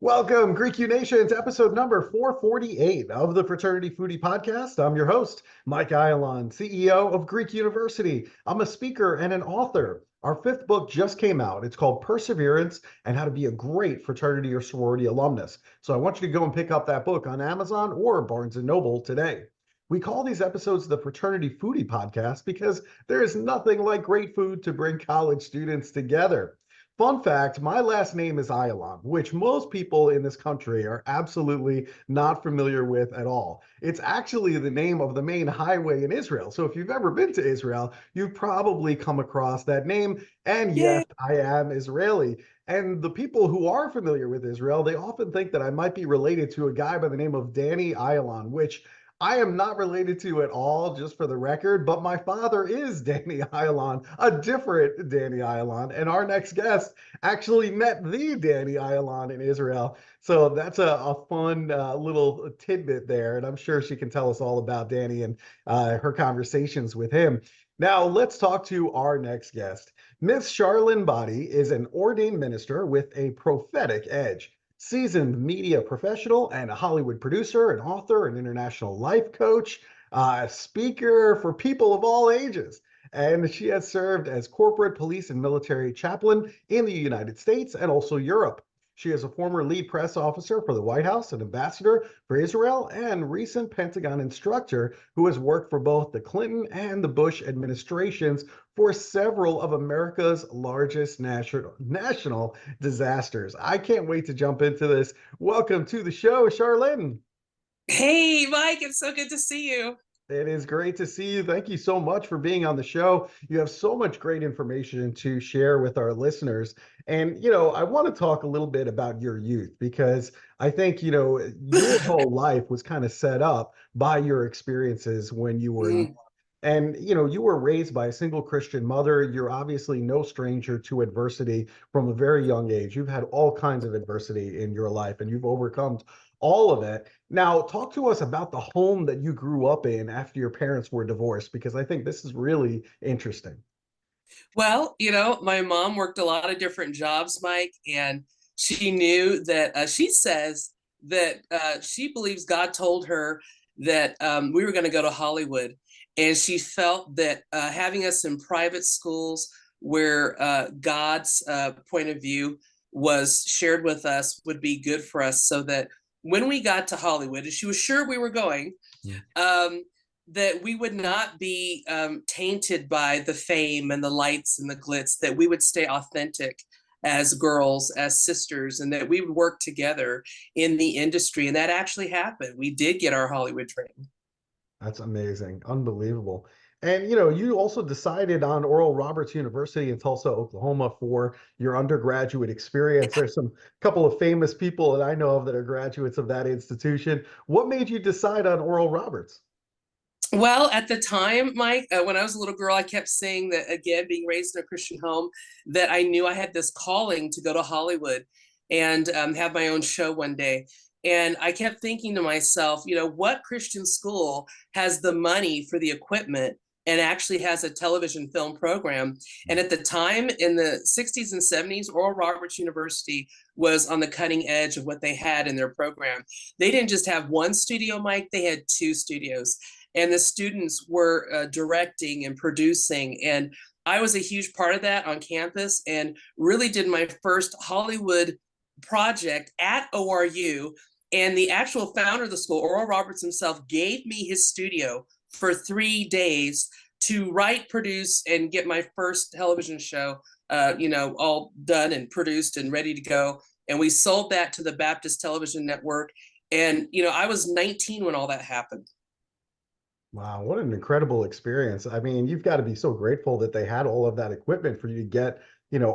Welcome, Greek U Nation, to episode number 448 of the Fraternity Foodie Podcast. I'm your host, Mike Ayalon, CEO of Greek University. I'm a speaker and an author. Our fifth book just came out. It's called Perseverance and How to Be a Great Fraternity or Sorority Alumnus. So I want you to go and pick up that book on Amazon or Barnes & Noble today. We call these episodes the Fraternity Foodie Podcast because there is nothing like great food to bring college students together. Fun fact, my last name is Ayalon, which most people in this country are absolutely not familiar with at all. It's actually the name of the main highway in Israel. So if you've ever been to Israel, you've probably come across that name. And yes, I am Israeli. And the people who are familiar with Israel, they often think that I might be related to a guy by the name of Danny Ayalon, which I am not related to at all, just for the record, but my father is Danny Ayalon, a different Danny Ayalon, and our next guest actually met the Danny Ayalon in Israel. So that's a fun little tidbit there, and I'm sure she can tell us all about Danny and her conversations with him. Now, let's talk to our next guest. Miss Charlynne Boddie is an ordained minister with a prophetic edge. Seasoned media professional and a Hollywood producer, an author, an international life coach, a speaker for people of all ages. And she has served as corporate police and military chaplain in the United States and also Europe. She is a former lead press officer for the White House, an ambassador for Israel, and recent Pentagon instructor who has worked for both the Clinton and the Bush administrations for several of America's largest national disasters. I can't wait to jump into this. Welcome to the show, Charlynne. Hey, Mike, it's so good to see you. It is great to see you. Thank you so much for being on the show. You have so much great information to share with our listeners. And, I want to talk a little bit about your youth because I think, your whole life was kind of set up by your experiences when you were young. And, you were raised by a single Christian mother. You're obviously no stranger to adversity from a very young age. You've had all kinds of adversity in your life and you've overcome all of it. Now, talk to us about the home that you grew up in after your parents were divorced, because I think this is really interesting. Well, my mom worked a lot of different jobs, Mike, and she knew that she says that she believes God told her that we were going to go to Hollywood. And she felt that having us in private schools where God's point of view was shared with us would be good for us, so that when we got to Hollywood, and she was sure we were going, that we would not be tainted by the fame and the lights and the glitz, that we would stay authentic as girls, as sisters, and that we would work together in the industry. And that actually happened. We did get our Hollywood training. That's amazing. Unbelievable. And, you also decided on Oral Roberts University in Tulsa, Oklahoma for your undergraduate experience. There's some couple of famous people that I know of that are graduates of that institution. What made you decide on Oral Roberts? Well, at the time, Mike, when I was a little girl, I kept saying that, again, being raised in a Christian home, that I knew I had this calling to go to Hollywood and have my own show one day. And I kept thinking to myself, what Christian school has the money for the equipment and actually has a television film program? And at the time, in the 60s and 70s, Oral Roberts University was on the cutting edge of what they had in their program. They didn't just have one studio, Mike, they had two studios. And the students were directing and producing. And I was a huge part of that on campus and really did my first Hollywood project at ORU. And the actual founder of the school, Oral Roberts himself, gave me his studio for 3 days to write, produce, and get my first television show, all done and produced and ready to go. And we sold that to the Baptist Television Network. And, I was 19 when all that happened. Wow, what an incredible experience. I mean, you've got to be so grateful that they had all of that equipment for you to get,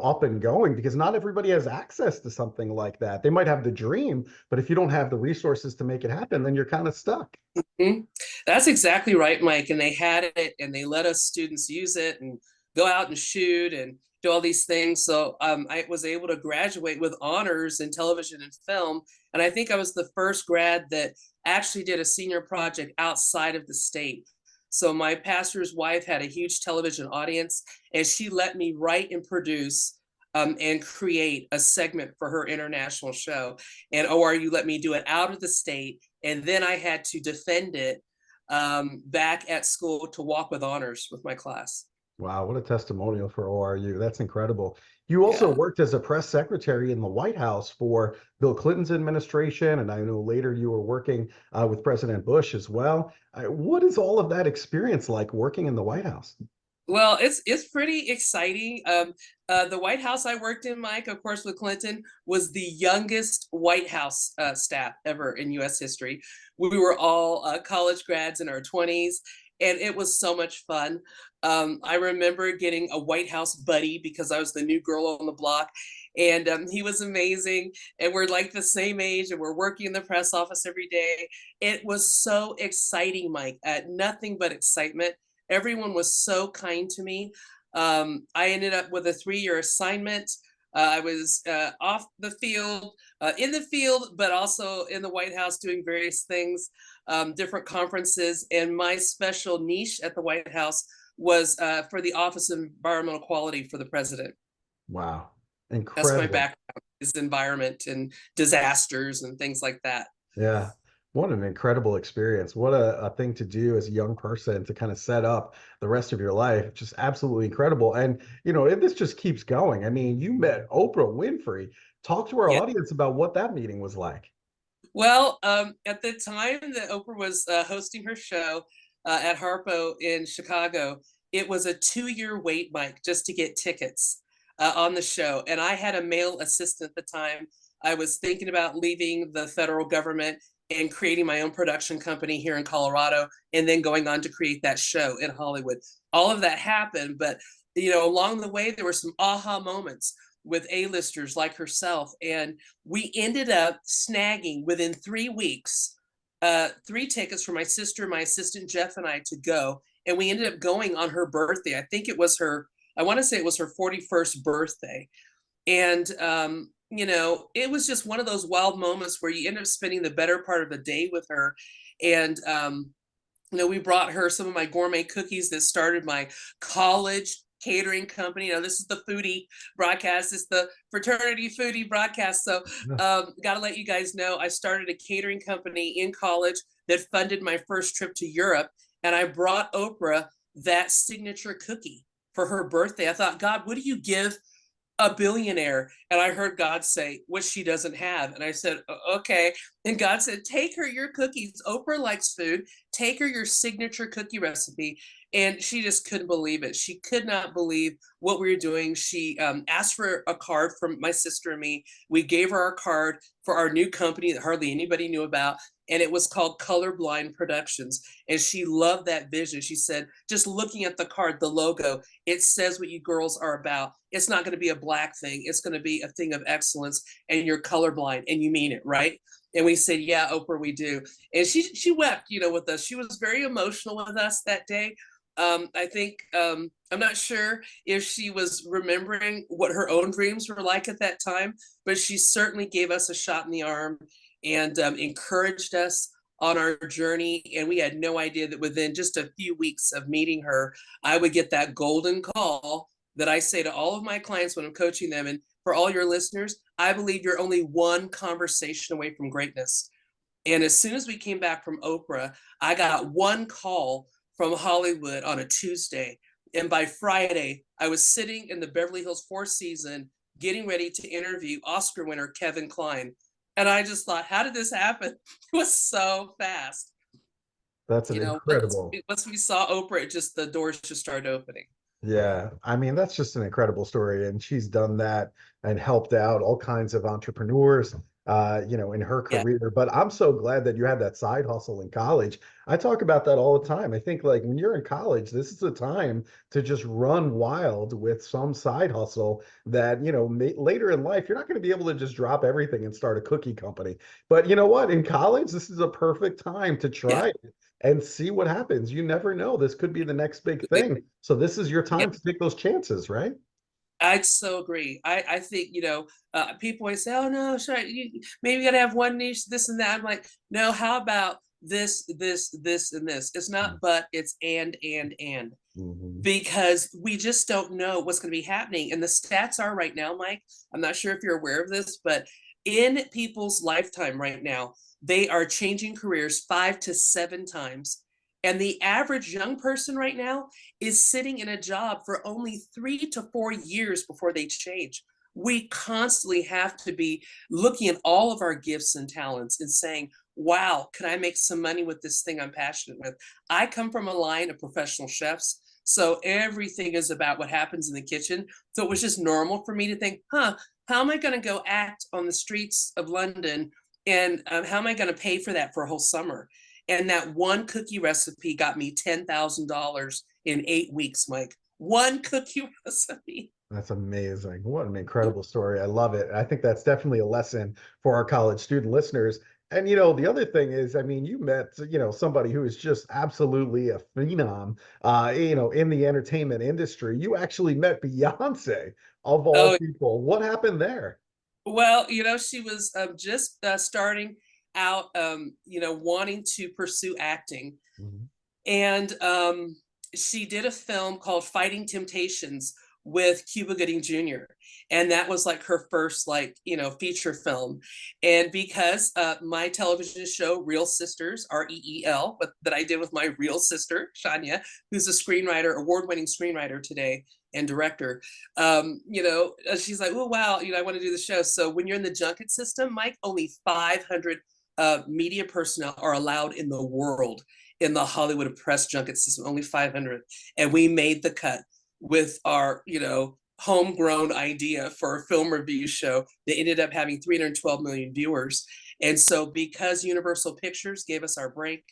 up and going, because not everybody has access to something like that. They might have the dream, but if you don't have the resources to make it happen, then you're kind of stuck. Mm-hmm. That's exactly right, Mike. And they had it and they let us students use it and go out and shoot and do all these things. So I was able to graduate with honors in television and film And I think I was the first grad that actually did a senior project outside of the state. So my pastor's wife had a huge television audience, and she let me write and produce and create a segment for her international show. And ORU let me do it out of the state. And then I had to defend it back at school to walk with honors with my class. Wow, what a testimonial for ORU. That's incredible. You also Yeah. worked as a press secretary in the White House for Bill Clinton's administration, and I know later you were working with President Bush as well. What is all of that experience like working in the White House? Well, it's pretty exciting. The White House I worked in, Mike, of course, with Clinton, was the youngest White House staff ever in U.S. history. We were all college grads in our 20s, and it was so much fun. I remember getting a White House buddy because I was the new girl on the block, and he was amazing. And we're like the same age, and we're working in the press office every day. It was so exciting, Mike. Nothing but excitement. Everyone was so kind to me. I ended up with a 3-year assignment. I was off the field, in the field, but also in the White House doing various things, different conferences. And my special niche at the White House was for the Office of Environmental Quality for the president. Wow, That's my incredible. background, is environment and disasters and things like that. Yeah. What an incredible experience. What a thing to do as a young person to kind of set up the rest of your life. Just absolutely incredible. And, if this just keeps going, I mean, you met Oprah Winfrey. Talk to our Yeah. audience about what that meeting was like. Well, at the time that Oprah was hosting her show at Harpo in Chicago, it was a 2-year wait, Mike, just to get tickets on the show. And I had a male assistant at the time. I was thinking about leaving the federal government and creating my own production company here in Colorado, and then going on to create that show in Hollywood. All of that happened, but along the way, there were some aha moments with A-listers like herself. And we ended up snagging within 3 weeks, 3 tickets for my sister, my assistant Jeff, and I to go. And we ended up going on her birthday. I want to say it was her 41st birthday. And, it was just one of those wild moments where you end up spending the better part of the day with her. And, we brought her some of my gourmet cookies that started my college catering company. Now, this is the foodie broadcast. It's the Fraternity Foodie Broadcast. So, Yeah. got to let you guys know, I started a catering company in college that funded my first trip to Europe. And I brought Oprah that signature cookie for her birthday. I thought, God, what do you give a billionaire? And I heard God say, what she doesn't have. And I said, okay. And God said, take her your cookies. Oprah likes food. Take her your signature cookie recipe. And she just couldn't believe it. She could not believe what we were doing. She asked for a card from my sister and me. We gave her our card for our new company that hardly anybody knew about. And it was called Colorblind Productions. And she loved that vision. She said, just looking at the card, the logo, it says what you girls are about. It's not going to be a black thing. It's going to be a thing of excellence. And you're colorblind and you mean it, right? And we said, yeah, Oprah, we do. And she wept, with us. She was very emotional with us that day. I think, I'm not sure if she was remembering what her own dreams were like at that time, but she certainly gave us a shot in the arm and encouraged us on our journey. And we had no idea that within just a few weeks of meeting her, I would get that golden call that I say to all of my clients when I'm coaching them. And for all your listeners, I believe you're only one conversation away from greatness. And as soon as we came back from Oprah, I got one call from Hollywood on a Tuesday. And by Friday, I was sitting in the Beverly Hills Four Seasons getting ready to interview Oscar winner Kevin Kline. And I just thought, how did this happen? It was so fast. That's an incredible. Once we saw Oprah, the doors just started opening. Yeah, I mean, that's just an incredible story. And she's done that and helped out all kinds of entrepreneurs, in her Yeah. career. But I'm so glad that you had that side hustle in college. I talk about that all the time. I think like when you're in college, this is the time to just run wild with some side hustle that, later in life, you're not going to be able to just drop everything and start a cookie company. But you know what? In college, this is a perfect time to Yeah. try it and see what happens. You never know. This could be the next big thing. So this is your Yeah. time to take those chances, right? I so agree. I think, people always say, oh no, sure, maybe you gotta have one niche, this and that. I'm like, no, how about this, and this? It's not but, it's and. Mm-hmm. Because we just don't know what's going to be happening. And the stats are right now, Mike, I'm not sure if you're aware of this, but in people's lifetime right now, they are changing careers 5 to 7 times. And the average young person right now is sitting in a job for only 3 to 4 years before they change. We constantly have to be looking at all of our gifts and talents and saying, wow, can I make some money with this thing I'm passionate with? I come from a line of professional chefs. So everything is about what happens in the kitchen. So it was just normal for me to think, how am I going to go act on the streets of London? And how am I going to pay for that for a whole summer? And that one cookie recipe got me $10,000 in 8 weeks, Mike. One cookie recipe. That's amazing. What an incredible story. I love it. I think that's definitely a lesson for our college student listeners. And the other thing is, I mean, you met, somebody who is just absolutely a phenom, in the entertainment industry. You actually met Beyonce of all Oh, people. What happened there? well, she was just starting out, wanting to pursue acting. Mhm. And she did a film called Fighting Temptations with Cuba Gooding Jr. And that was like her first feature film. And because my television show, Real Sisters, REEL, but that I did with my real sister, Shania, who's a screenwriter, award-winning screenwriter today and director, she's like, oh, wow, I want to do the show. So when you're in the junket system, Mike, only 500 media personnel are allowed in the world in the Hollywood press junket system, only 500. And we made the cut with our, homegrown idea for a film review show that ended up having 312 million viewers. And so because Universal Pictures gave us our break,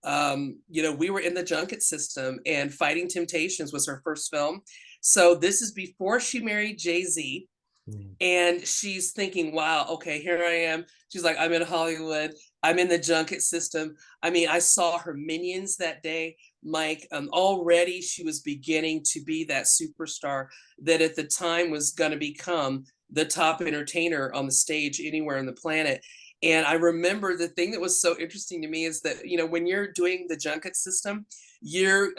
we were in the junket system, and Fighting Temptations was her first film. So this is before she married Jay-Z. Mm. And she's thinking, wow, okay, here I am. She's like, I'm in Hollywood. I'm in the junket system. I mean, I saw her minions that day, Mike. Already she was beginning to be that superstar that at the time was going to become the top entertainer on the stage anywhere on the planet. And I remember the thing that was so interesting to me is that, when you're doing the junket system, you're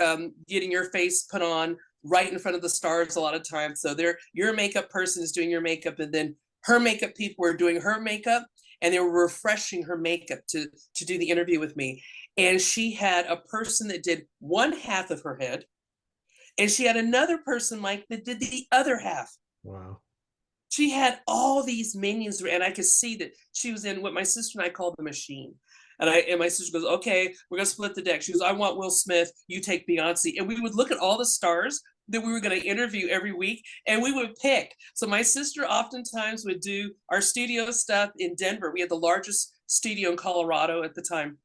getting your face put on right in front of the stars a lot of times. So your makeup person is doing your makeup, and then her makeup people were doing her makeup, and they were refreshing her makeup to do the interview with me. And she had a person that did one half of her head, and she had another person, Mike, that did the other half. Wow. She had all these minions, and I could see that she was in what my sister and I called the machine. And my sister goes, okay, we're gonna split the deck. She goes, I want Will Smith, you take Beyonce. And we would look at all the stars that we were going to interview every week, and we would pick. So my sister oftentimes would do our studio stuff in Denver. We had the largest studio in Colorado at the time.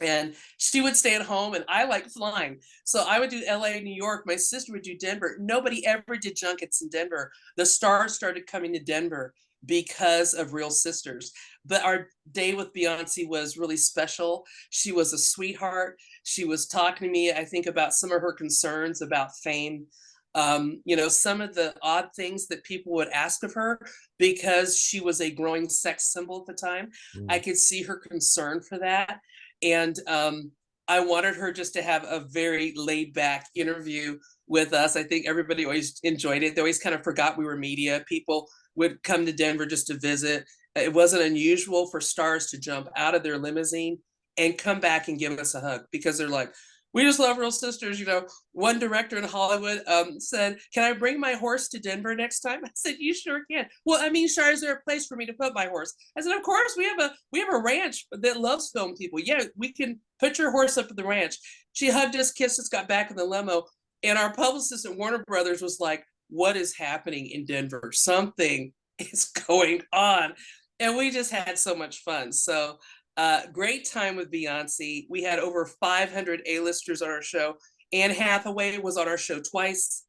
And she would stay at home, and I like flying. So I would do LA, New York. My sister would do Denver. Nobody ever did junkets in Denver. The stars started coming to Denver because of Real Sisters. But our day with Beyonce was really special. She was a sweetheart. She was talking to me, I think, about some of her concerns about fame. Some of the odd things that people would ask of her because she was a growing sex symbol at the time. I Mm. could see her concern for that. And I wanted her just to have a very laid back interview with us. I think everybody always enjoyed it. They always kind of forgot we were media. People would come to Denver just to visit. It wasn't unusual for stars to jump out of their limousine and come back and give us a hug, because they're like, we just love Real Sisters. One director in Hollywood said, can I bring my horse to Denver next time? I said, you sure can. Well, I mean, Shar, is there a place for me to put my horse? I said, of course, we have a ranch that loves film people. Yeah, we can put your horse up at the ranch. She hugged us, kissed us, got back in the limo. And our publicist at Warner Brothers was like, what is happening in Denver? Something is going on. And we just had so much fun. So great time with Beyonce. We had over 500 A-listers on our show. Anne Hathaway was on our show twice.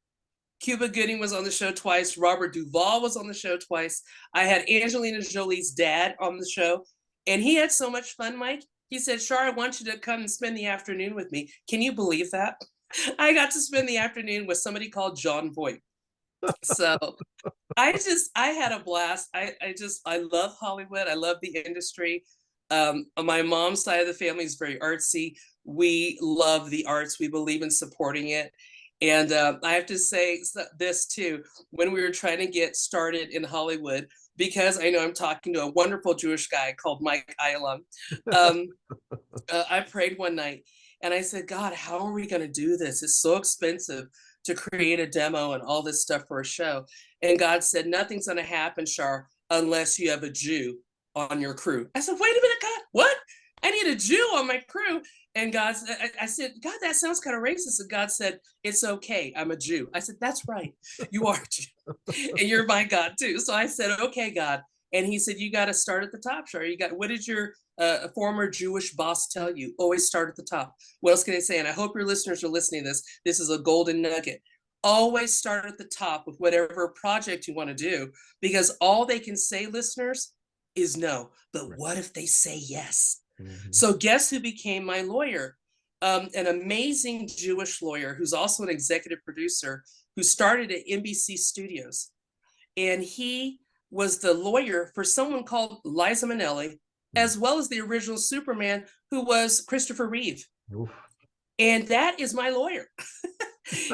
Cuba Gooding was on the show twice. Robert Duvall was on the show twice. I had Angelina Jolie's dad on the show. And he had so much fun, Mike. He said, Char, I want you to come and spend the afternoon with me. Can you believe that? I got to spend the afternoon with somebody called John Voight. So I had a blast. I love Hollywood. I love the industry. On my mom's side of the family is very artsy. We love the arts. We believe in supporting it. And I have to say this too, when we were trying to get started in Hollywood, because I know I'm talking to a wonderful Jewish guy called Mike Ilam. I prayed one night and I said, God, how are we going to do this? It's so expensive to create a demo and all this stuff for a show. And God said, nothing's going to happen, Char, unless you have a Jew on your crew. I said, wait a minute, God, what? I need a Jew on my crew. And God said, I said, God, that sounds kind of racist. And God said, it's okay. I'm a Jew. I said, that's right. You are a Jew. And you're my God too. So I said, okay, God. And he said, you got to start at the top, Char. What did your former Jewish boss tell you? Always start at the top. What else can I say? And I hope your listeners are listening to this. This is a golden nugget. Always start at the top with whatever project you want to do, because all they can say, listeners, is no. But what if they say yes? Mm-hmm. So guess who became my lawyer? An amazing Jewish lawyer who's also an executive producer who started at NBC Studios. And he was the lawyer for someone called Liza Minnelli, as well as the original Superman, who was Christopher Reeve. Oof. And that is my lawyer.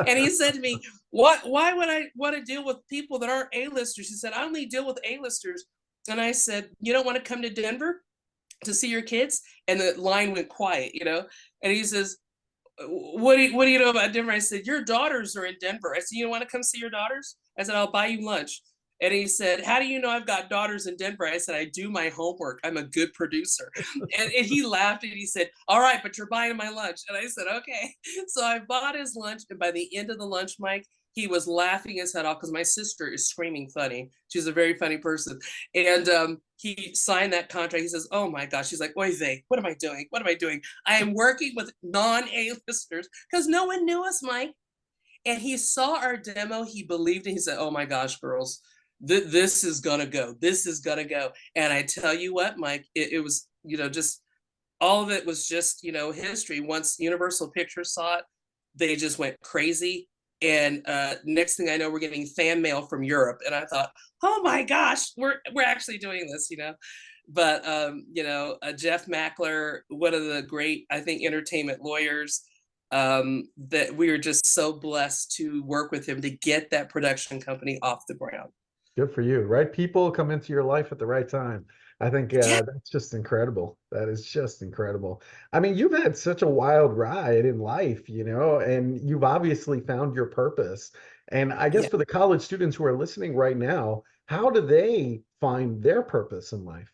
And he said to me, why would I want to deal with people that aren't A-listers? He said, I only deal with A-listers. And I said, you don't want to come to Denver to see your kids? And the line went quiet, and he says, what do you know about Denver? I said, your daughters are in Denver. I said, you want to come see your daughters? I said, I'll buy you lunch. And he said, how do you know I've got daughters in Denver? I said, I do my homework. I'm a good producer. And he laughed and he said, all right, but you're buying my lunch. And I said, okay. So I bought his lunch. And by the end of the lunch, Mike, he was laughing his head off because my sister is screaming funny. She's a very funny person. And he signed that contract. He says, oh my gosh. She's like, oy vey, what am I doing? What am I doing? I am working with non-A-listers because no one knew us, Mike. And he saw our demo. He believed it. He said, oh my gosh, girls, this is going to go. This is going to go. And I tell you what, Mike, it was, just all of it was just, history. Once Universal Pictures saw it, they just went crazy. And next thing I know, we're getting fan mail from Europe. And I thought, oh my gosh, we're actually doing this, But, Jeff Mackler, one of the great, I think, entertainment lawyers, that we are just so blessed to work with him to get that production company off the ground. Good for you. Right people come into your life at the right time. I think that's just incredible. That is just incredible. I mean, you've had such a wild ride in life, and you've obviously found your purpose. And I guess for the college students who are listening right now, how do they find their purpose in life?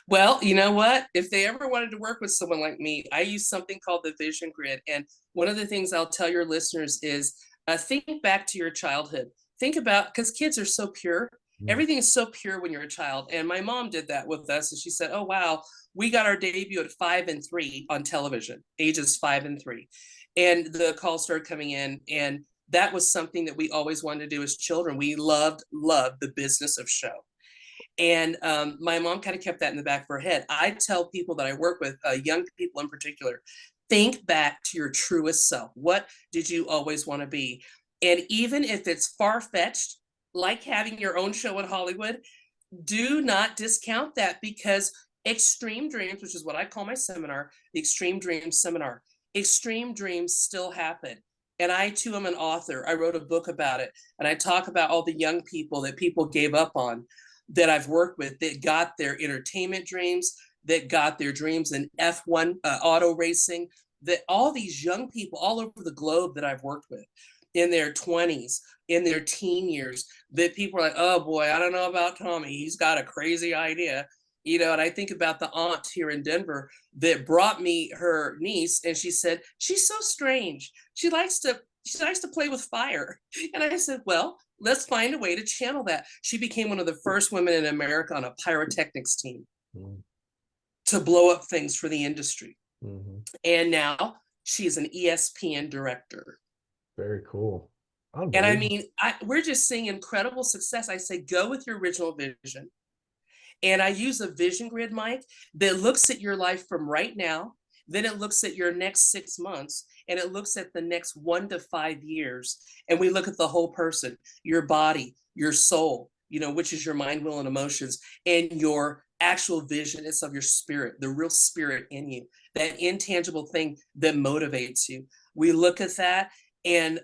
Well, you know what? If they ever wanted to work with someone like me, I use something called the vision grid. And one of the things I'll tell your listeners is think back to your childhood. Think about, because kids are so pure. Everything is so pure when you're a child. And my mom did that with us. And she said, oh, wow, we got our debut at 5 and 3 on television, ages 5 and 3. And the calls started coming in. And that was something that we always wanted to do as children. We loved the business of show. And my mom kind of kept that in the back of her head. I tell people that I work with, young people in particular, think back to your truest self. What did you always want to be? And even if it's far-fetched, like having your own show in Hollywood, do not discount that, because Extreme Dreams, which is what I call my seminar, the Extreme Dreams Seminar, extreme dreams still happen. And I too am an author. I wrote a book about it. And I talk about all the young people that people gave up on that I've worked with, that got their entertainment dreams, that got their dreams in F1 auto racing, that all these young people all over the globe that I've worked with in their 20s, in their teen years, that people are like, oh boy, I don't know about Tommy. He's got a crazy idea. And I think about the aunt here in Denver that brought me her niece, and she said, she's so strange. She likes to play with fire. And I said, well, let's find a way to channel that. She became one of the first women in America on a pyrotechnics team to blow up things for the industry. And now she's an ESPN director. Very cool. And I mean, we're just seeing incredible success. I say, go with your original vision. And I use a vision grid, Mike, that looks at your life from right now Then it looks at your next 6 months, and it looks at the next 1 to 5 years. And we look at the whole person, your body, your soul, which is your mind, will, and emotions, and your actual vision is of your spirit, the real spirit in you, that intangible thing that motivates you. We look at that, and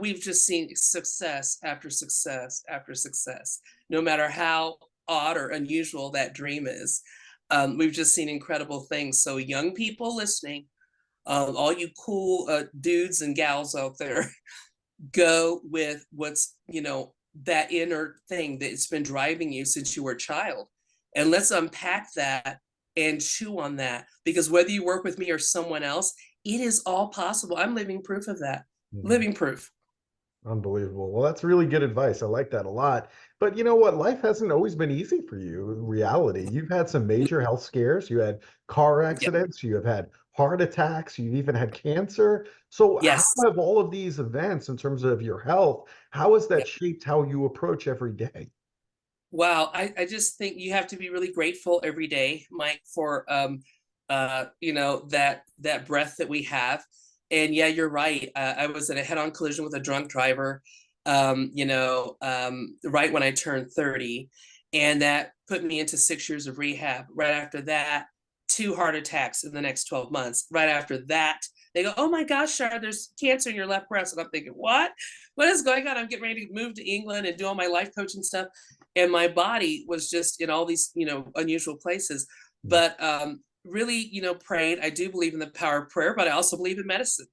we've just seen success after success after success, no matter how odd or unusual that dream is. We've just seen incredible things. So young people listening, all you cool dudes and gals out there, go with what's, that inner thing that's been driving you since you were a child. And let's unpack that and chew on that, because whether you work with me or someone else, it is all possible. I'm living proof of that. Living proof. Unbelievable. Well, that's really good advice. I like that a lot. But you know what? Life hasn't always been easy for you. In reality, you've had some major health scares. You had car accidents. You have had heart attacks. You've even had cancer. So how Yes. have all of these events in terms of your health, how has that Yep. shaped how you approach every day? Wow. I just think you have to be really grateful every day, Mike, for that breath that we have. And yeah, you're right. I was in a head-on collision with a drunk driver, right when I turned 30. And that put me into 6 years of rehab. Right after that, 2 heart attacks in the next 12 months. Right after that, they go, "Oh my gosh, Shar, there's cancer in your left breast." And I'm thinking, what? What is going on? I'm getting ready to move to England and do all my life coaching stuff. And my body was just in all these, unusual places. But really, prayed. I do believe in the power of prayer, but I also believe in medicine.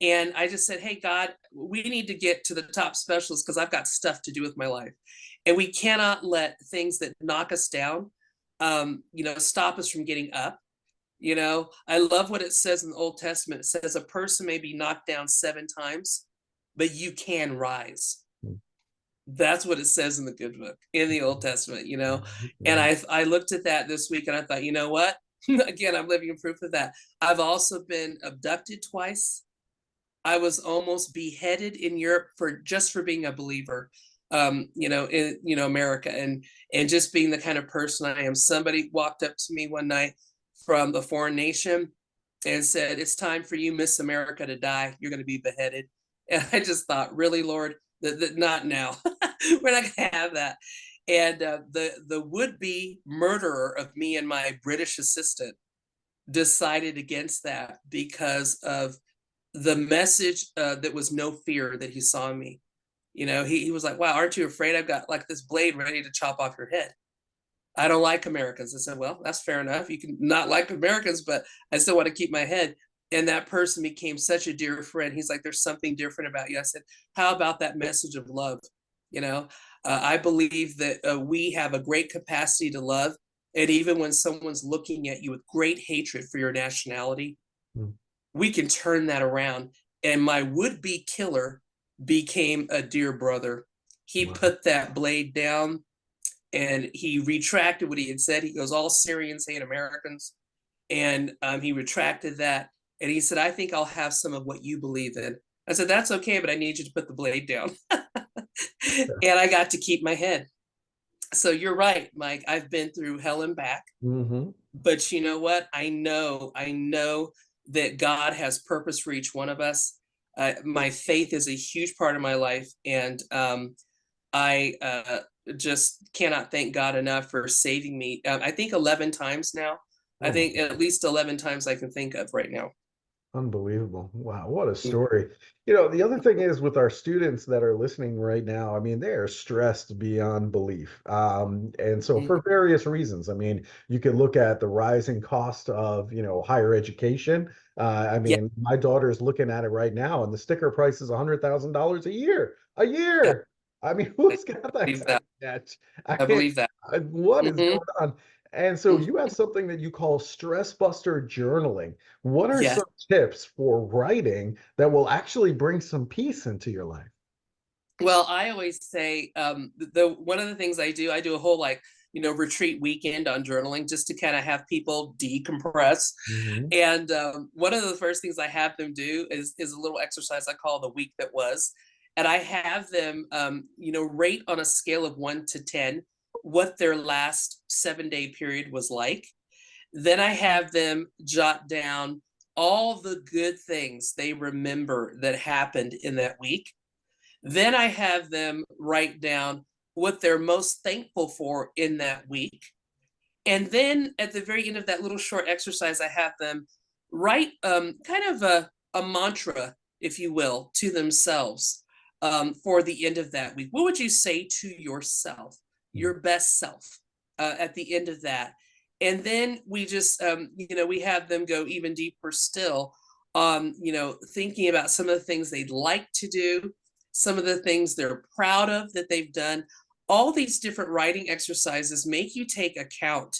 And I just said, "Hey, God, we need to get to the top specialists because I've got stuff to do with my life. And we cannot let things that knock us down, stop us from getting up." I love what it says in the Old Testament. It says a person may be knocked down 7 times, but you can rise. That's what it says in the good book, in the Old Testament, And I looked at that this week and I thought, you know what? Again, I'm living proof of that. I've also been abducted twice. I was almost beheaded in Europe for being a believer, in America, and just being the kind of person I am. Somebody walked up to me one night from a foreign nation and said, "It's time for you, Miss America, to die. You're going to be beheaded." And I just thought, really, Lord, not now. We're not going to have that. And the would-be murderer of me and my British assistant decided against that because of the message that was no fear that he saw in me. He was like, "Wow, aren't you afraid? I've got like this blade ready to chop off your head. I don't like Americans." I said, "Well, that's fair enough. You can not like Americans, but I still want to keep my head." And that person became such a dear friend. He's like, "There's something different about you." I said, "How about that message of love?" I believe that we have a great capacity to love. And even when someone's looking at you with great hatred for your nationality, Mm. we can turn that around. And my would-be killer became a dear brother. He Wow. put that blade down and he retracted what he had said. He goes, "All Syrians hate Americans." And he retracted that. And he said, "I think I'll have some of what you believe in." I said, "That's okay, but I need you to put the blade down." And I got to keep my head. So you're right, Mike. I've been through hell and back. Mm-hmm. But you know what? I know that God has purpose for each one of us. My faith is a huge part of my life. And I just cannot thank God enough for saving me. I think 11 times now. I Oh my, think at least 11 times I can think of right now. unbelievable. Wow, what a Mm. story. The other thing is with our students that are listening right now, I mean, they are stressed beyond belief. And so Mhm. for various reasons, I mean, you could look at the rising cost of, higher education. I Yeah, mean, my daughter's looking at it right now, and the sticker price is $100,000 a year. A yeah, year. I mean, I who's got that believe kind that. of debt? I believe that. What is Hmm. going on? And so you have something that you call stress buster journaling. What are Yes. some tips for writing that will actually bring some peace into your life? Well, I always say the one of the things I do a whole retreat weekend on journaling just to kind of have people decompress. Hmm. And one of the first things I have them do is a little exercise I call the week that was, and I have them rate on a scale of 1 to 10 what their last 7-day period was like. Then I have them jot down all the good things they remember that happened in that week. Then I have them write down what they're most thankful for in that week. And then at the very end of that little short exercise, I have them write kind of a mantra, if you will, to themselves for the end of that week. What would you say to yourself, your best self, at the end of that? And then we just, we have them go even deeper still on, thinking about some of the things they'd like to do, some of the things they're proud of that they've done. All these different writing exercises make you take account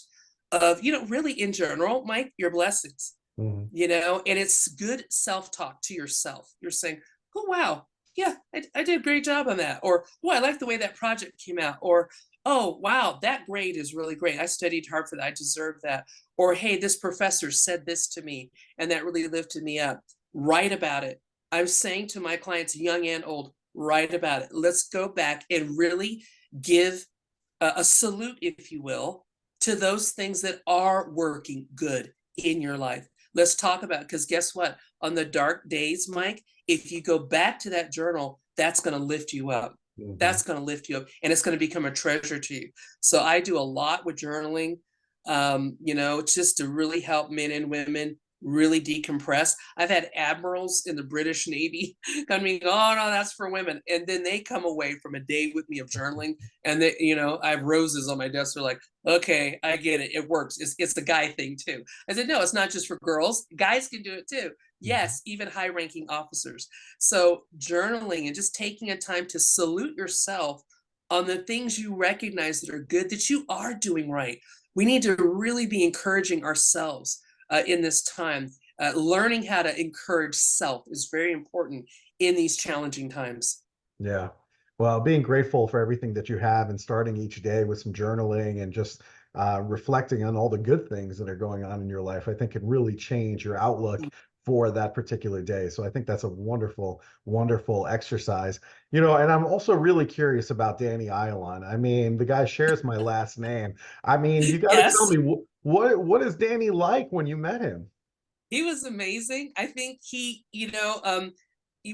of, really in general, Mike, your blessings, and it's good self-talk to yourself. You're saying, oh, wow, yeah, I did a great job on that. Or, oh, I like the way that project came out. Or, oh, wow, that grade is really great. I studied hard for that. I deserve that. Or, hey, this professor said this to me, and that really lifted me up. Write about it. I'm saying to my clients, young and old, write about it. Let's go back and really give a salute, if you will, to those things that are working good in your life. Let's talk about it, because guess what? On the dark days, Mike, if you go back to that journal, that's going to lift you up. That's going to lift you up, and it's going to become a treasure to you. So I do a lot with journaling, just to really help men and women really decompress. I've had admirals in the British Navy coming, oh no, that's for women. And then they come away from a day with me of journaling, and they, I have roses on my desk. They're like, okay, I get it. It works. It's the guy thing too. I said, no, it's not just for girls. Guys can do it too. Yes, even high-ranking officers. So journaling and just taking a time to salute yourself on the things you recognize that are good, that you are doing right. We need to really be encouraging ourselves in this time. Learning how to encourage self is very important in these challenging times. Yeah. Well, being grateful for everything that you have and starting each day with some journaling and just reflecting on all the good things that are going on in your life, I think can really change your outlook for that particular day. So I think that's a wonderful, wonderful exercise. And I'm also really curious about Danny Ayalon. I mean, the guy shares my last name. I mean, you got to Yes. tell me what is Danny like when you met him? He was amazing. I think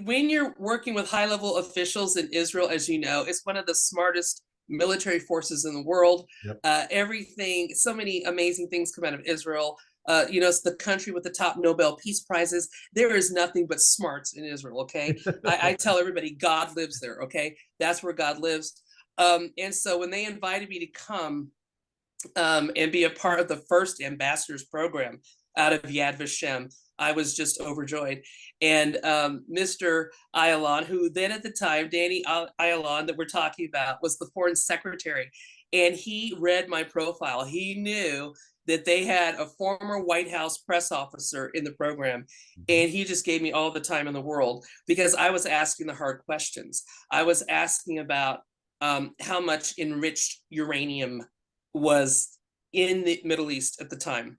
when you're working with high-level officials in Israel, as you know, it's one of the smartest military forces in the world. Yep. So many amazing things come out of Israel. It's the country with the top Nobel Peace Prizes. There is nothing but smarts in Israel, okay? I tell everybody God lives there, okay? That's where God lives. And so when they invited me to come and be a part of the first ambassadors program out of Yad Vashem, I was just overjoyed. And Mr. Ayalon, who then at the time, Danny Ayalon that we're talking about, was the foreign secretary. And he read my profile. He knew that they had a former White House press officer in the program. And he just gave me all the time in the world, because I was asking the hard questions. I was asking about how much enriched uranium was in the Middle East at the time,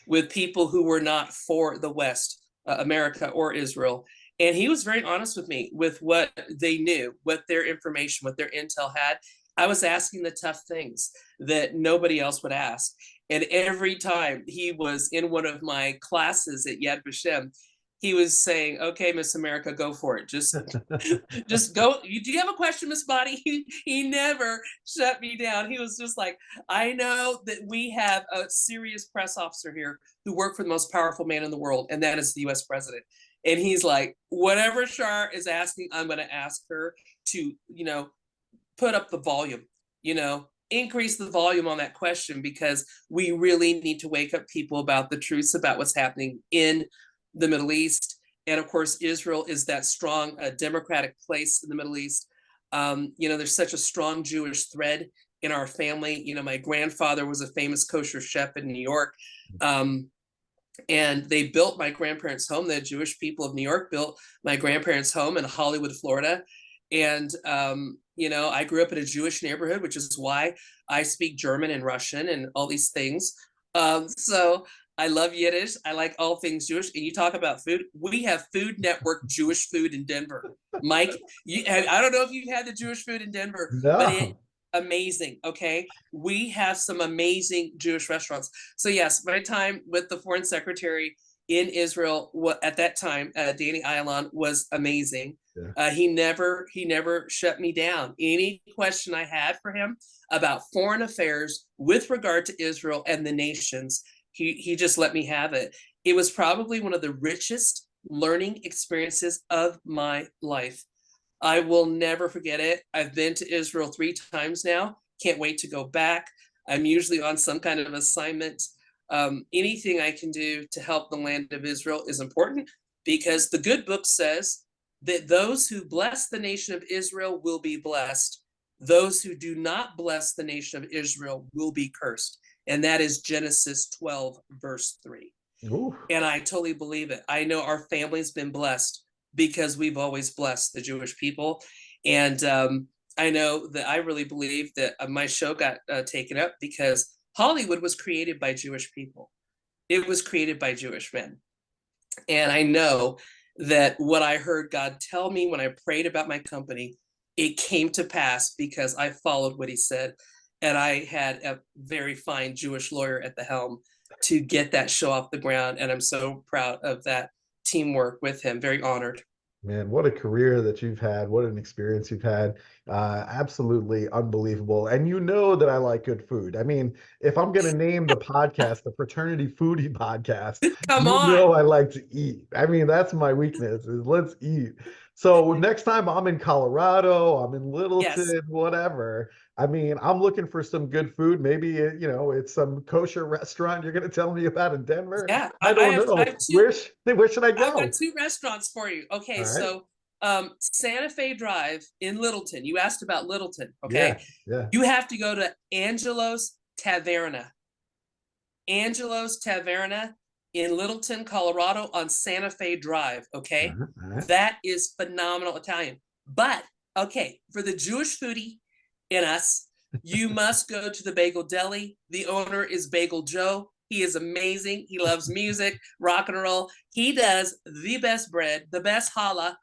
with people who were not for the West, America or Israel. And he was very honest with me with what they knew, what their information, what their intel had. I was asking the tough things that nobody else would ask. And every time he was in one of my classes at Yad Vashem, he was saying, okay, Miss America, go for it. Just go. Do you have a question, Miss Boddie? He never shut me down. He was just like, I know that we have a serious press officer here who worked for the most powerful man in the world, and that is the US president. And he's like, whatever Char is asking, I'm going to ask her to, put up the volume, increase the volume on that question, because we really need to wake up people about the truths about what's happening in the Middle East. And of course, Israel is that strong democratic place in the Middle East. There's such a strong Jewish thread in our family. My grandfather was a famous kosher chef in New York. And they built my grandparents' home. The Jewish people of New York built my grandparents' home in Hollywood, Florida. And, I grew up in a Jewish neighborhood, which is why I speak German and Russian and all these things. So I love Yiddish. I like all things Jewish. And you talk about food. We have Food Network Jewish food in Denver. Mike, I don't know if you've had the Jewish food in Denver, but amazing. Okay. We have some amazing Jewish restaurants. So yes, my time with the foreign secretary in Israel at that time, Danny Ayalon, was amazing. Yeah. He never shut me down. Any question I had for him about foreign affairs with regard to Israel and the nations, he just let me have it. It was probably one of the richest learning experiences of my life. I will never forget it. I've been to Israel 3 times now. Can't wait to go back. I'm usually on some kind of assignment. Anything I can do to help the land of Israel is important, because the good book says that those who bless the nation of Israel will be blessed. Those who do not bless the nation of Israel will be cursed. And that is Genesis 12, verse 3. Ooh. And I totally believe it. I know our family's been blessed because we've always blessed the Jewish people. And I know that I really believe that my show got taken up because Hollywood was created by Jewish people. It was created by Jewish men. And I know that what I heard God tell me when I prayed about my company, it came to pass because I followed what he said. And I had a very fine Jewish lawyer at the helm to get that show off the ground. And I'm so proud of that teamwork with him. Very honored. Man, what a career that you've had. What an experience you've had. Absolutely unbelievable. And you know that I like good food. I mean, if I'm going to name the podcast the Fraternity Foodie Podcast, Come you on. know I like to eat. I mean, that's my weakness is let's eat. So next time I'm in Colorado, I'm in Littleton, Yes. whatever. I mean, I'm looking for some good food. Maybe, it's some kosher restaurant you're going to tell me about in Denver. Yeah. I don't know. I have two. Where should I I've got go? 2 restaurants for you. Okay, All right. so Santa Fe Drive in Littleton. You asked about Littleton. Yeah. Okay, Yeah. you have to go to Angelo's Taverna. Angelo's Taverna in Littleton, Colorado on Santa Fe Drive. Okay, All right. that is phenomenal Italian. But okay, for the Jewish foodie in us, you must go to the Bagel Deli. The owner is Bagel Joe. He is amazing. He loves music, rock and roll. He does the best bread, the best challah.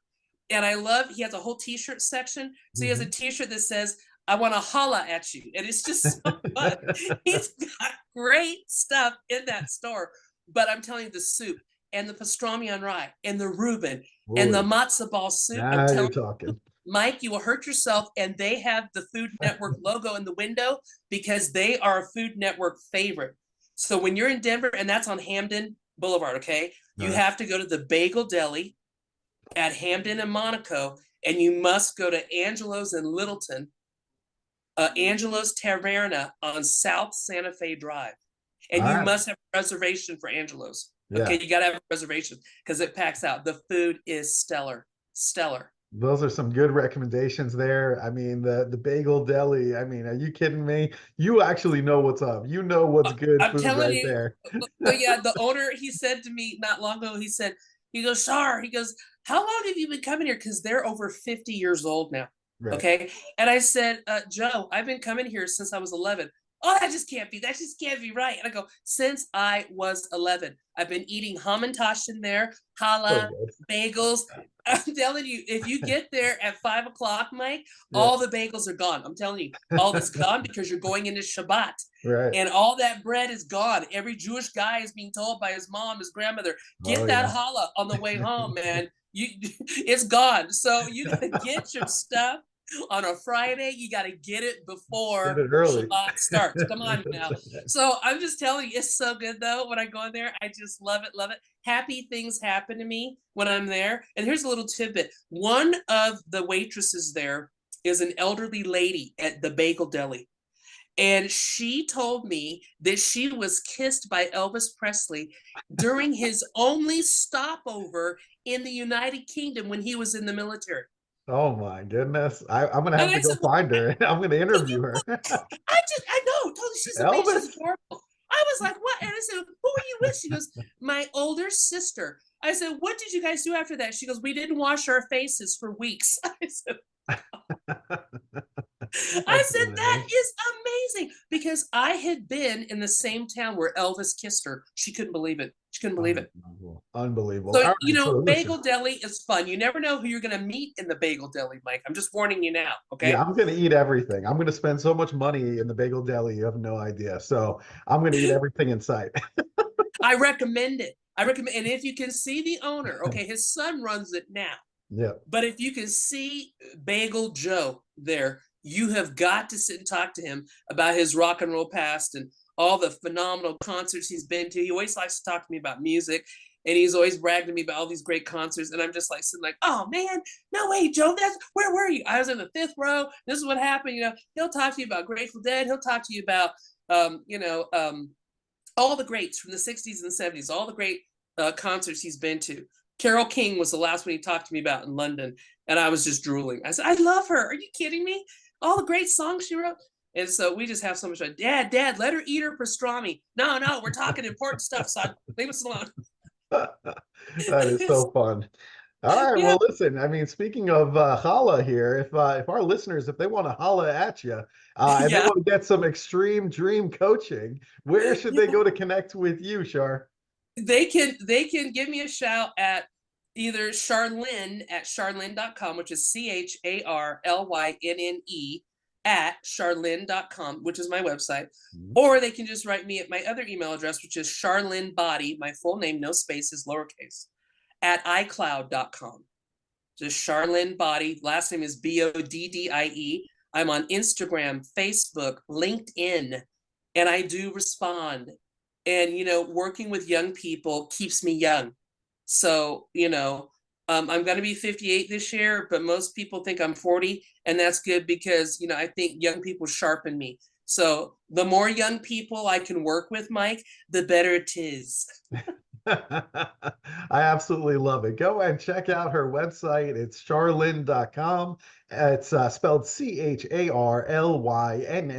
And I love, he has a whole t-shirt section. So he has a t-shirt that says, I want to holla at you. And it's just so fun. He's got great stuff in that store. But I'm telling you, the soup and the pastrami on rye and the Reuben and the matzo ball soup. I'm Now you're telling talking. you, Mike, you will hurt yourself. And they have the Food Network logo in the window because they are a Food Network favorite. So when you're in Denver, and that's on Hamden Boulevard, okay, you have to go to the Bagel Deli at Hamden and Monaco, and you must go to Angelo's in Littleton, Angelo's Taverna on South Santa Fe Drive. And you must have a reservation for Angelo's. Okay, you got to have a reservation because it packs out. The food is stellar, stellar. Those are some good recommendations there. I mean, the Bagel Deli. I mean, are you kidding me? You actually know what's up. You know what's good I'm food telling right you. there. But yeah, the owner, he said to me not long ago, he goes, Shar, he goes, how long have you been coming here? Because they're over 50 years old now. Right. Okay. And I said, Joe, I've been coming here since I was 11. Oh, that just can't be right. And I go, since I was 11, I've been eating hamantash in there, challah, bagels. I'm telling you, if you get there at 5 o'clock, Mike, all the bagels are gone. I'm telling you, all that's gone because you're going into Shabbat. Right. And all that bread is gone. Every Jewish guy is being told by his mom, his grandmother, get that challah on the way home, man. It's gone. So you gotta get your stuff on a Friday. You gotta get it before Shabbat starts. Come on now. So I'm just telling you, it's so good though. When I go in there, I just love it, love it. Happy things happen to me when I'm there. And here's a little tidbit. One of the waitresses there is an elderly lady at the Bagel Deli. And she told me that she was kissed by Elvis Presley during his only stopover in the United Kingdom when he was in the military. Oh my goodness. I'm going to have to go find her. I'm going to interview her. I know, totally. She's amazing. She's adorable. I was like, what? And I said, who are you with? She goes, my older sister. I said, what did you guys do after that? She goes, we didn't wash our faces for weeks. I said, I That's said, that hilarious. is amazing, because I had been in the same town where Elvis kissed her. She couldn't believe it. She couldn't believe it. Unbelievable. Unbelievable. So, All right. So listen, Bagel Deli is fun. You never know who you're going to meet in the Bagel Deli, Mike. I'm just warning you now. yeah, Okay. I'm going to eat everything. I'm going to spend so much money in the bagel deli. You have no idea. So I'm going to eat everything in sight. I recommend it. I recommend, and if you can see the owner, okay, his son runs it now. Yeah. But if you can see Bagel Joe there, you have got to sit and talk to him about his rock and roll past and all the phenomenal concerts he's been to. He always likes to talk to me about music, and he's always bragging to me about all these great concerts. And I'm just like sitting like, oh man, no way, Joe, where were you? I was in the fifth row. This is what happened. He'll talk to you about Grateful Dead. He'll talk to you about, all the greats from the 60s and 70s, all the great concerts he's been to. Carole King was the last one he talked to me about in London, and I was just drooling. I said, I love her. Are you kidding me? All the great songs she wrote. And so we just have so much fun. Dad, let her eat her pastrami. No, we're talking important stuff, son. Leave us alone. That is so fun. All right. Yeah, Well, listen, I mean, speaking of holla here, if our listeners, if they want to holla at you and they yeah, want to get some extreme dream coaching, where should they yeah. go to connect with you, Shar? They can give me a shout at either Charlynne at charlynne.com, which is CHARLYNNE at charlynne.com, which is my website. Mhm. Or they can just write me at my other email address, which is Charlynne Boddie, my full name, no spaces, lowercase, at iCloud.com. Just Charlynne Boddie. Last name is Boddie. I'm on Instagram, Facebook, LinkedIn, and I do respond. And, working with young people keeps me young. So, I'm going to be 58 this year, but most people think I'm 40. And that's good because, I think young people sharpen me. So the more young people I can work with, Mike, the better it is. I absolutely love it. Go and check out her website. It's charlynne.com. It's spelled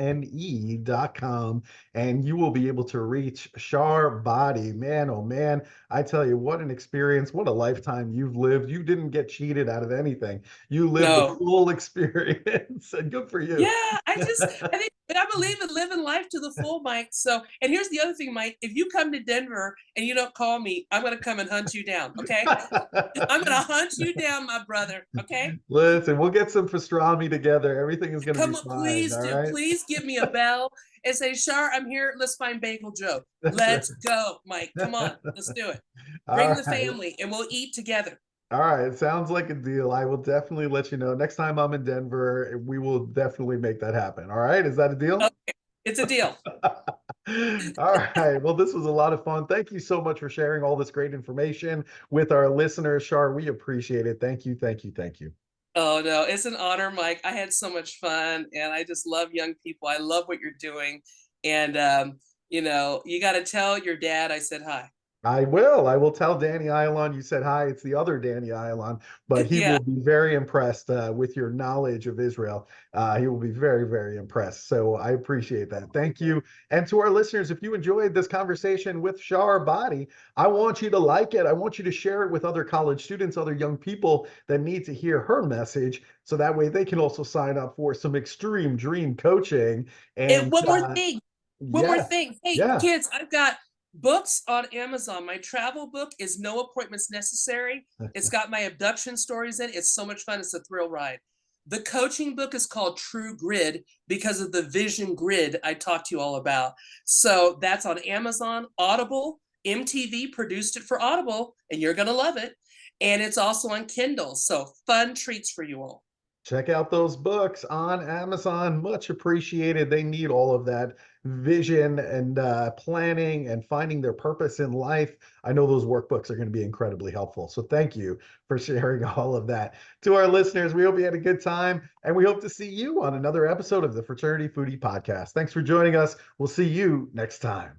CHARLYNNE.com. And you will be able to reach Char Boddie. Man, oh man, I tell you, what an experience. What a lifetime you've lived. You didn't get cheated out of anything. You lived the No. full experience. And good for you. Yeah, I believe in living life to the full, Mike. So, and here's the other thing, Mike. If you come to Denver and you don't call me, I'm gonna come and hunt you down. Okay, I'm gonna hunt you down, my brother. Okay, Listen, we'll get some pastrami together. Everything is going to come be on, fine. please All do. right. Please give me a bell and say, Shar, I'm here. Let's find Bagel Joe. That's right. Let's go, Mike. Come on, let's do it. Bring All the right. family, and we'll eat together. All right. It sounds like a deal. I will definitely let you know. Next time I'm in Denver, we will definitely make that happen. All right. Is that a deal? Okay, it's a deal. All right. Well, this was a lot of fun. Thank you so much for sharing all this great information with our listeners, Shar. We appreciate it. Thank you. Thank you. Thank you. Oh no, it's an honor, Mike. I had so much fun, and I just love young people. I love what you're doing, and you got to tell your dad I said hi. I will. I will tell Danny Ialon you said hi. It's the other Danny Ialon, but he Yeah. will be very impressed with your knowledge of Israel. He will be very, very impressed. So I appreciate that. Thank you. And to our listeners, if you enjoyed this conversation with Shar Boddie, I want you to like it. I want you to share it with other college students, other young people that need to hear her message. So that way they can also sign up for some extreme dream coaching. And And one more thing. One more yeah, thing. Hey, yeah. kids, I've got books on Amazon. My travel book is No Appointments Necessary. It's got my abduction stories in it. It's so much fun. It's a thrill ride. The coaching book is called True Grid because of the vision grid I talked to you all about. So that's on Amazon, Audible. MTV produced it for Audible, and you're going to love it. And it's also on Kindle. So fun treats for you all. Check out those books on Amazon. Much appreciated. They need all of that vision and planning and finding their purpose in life. I know those workbooks are going to be incredibly helpful. So thank you for sharing all of that. To our listeners, we hope you had a good time, and we hope to see you on another episode of the Fraternity Foodie Podcast. Thanks for joining us. We'll see you next time.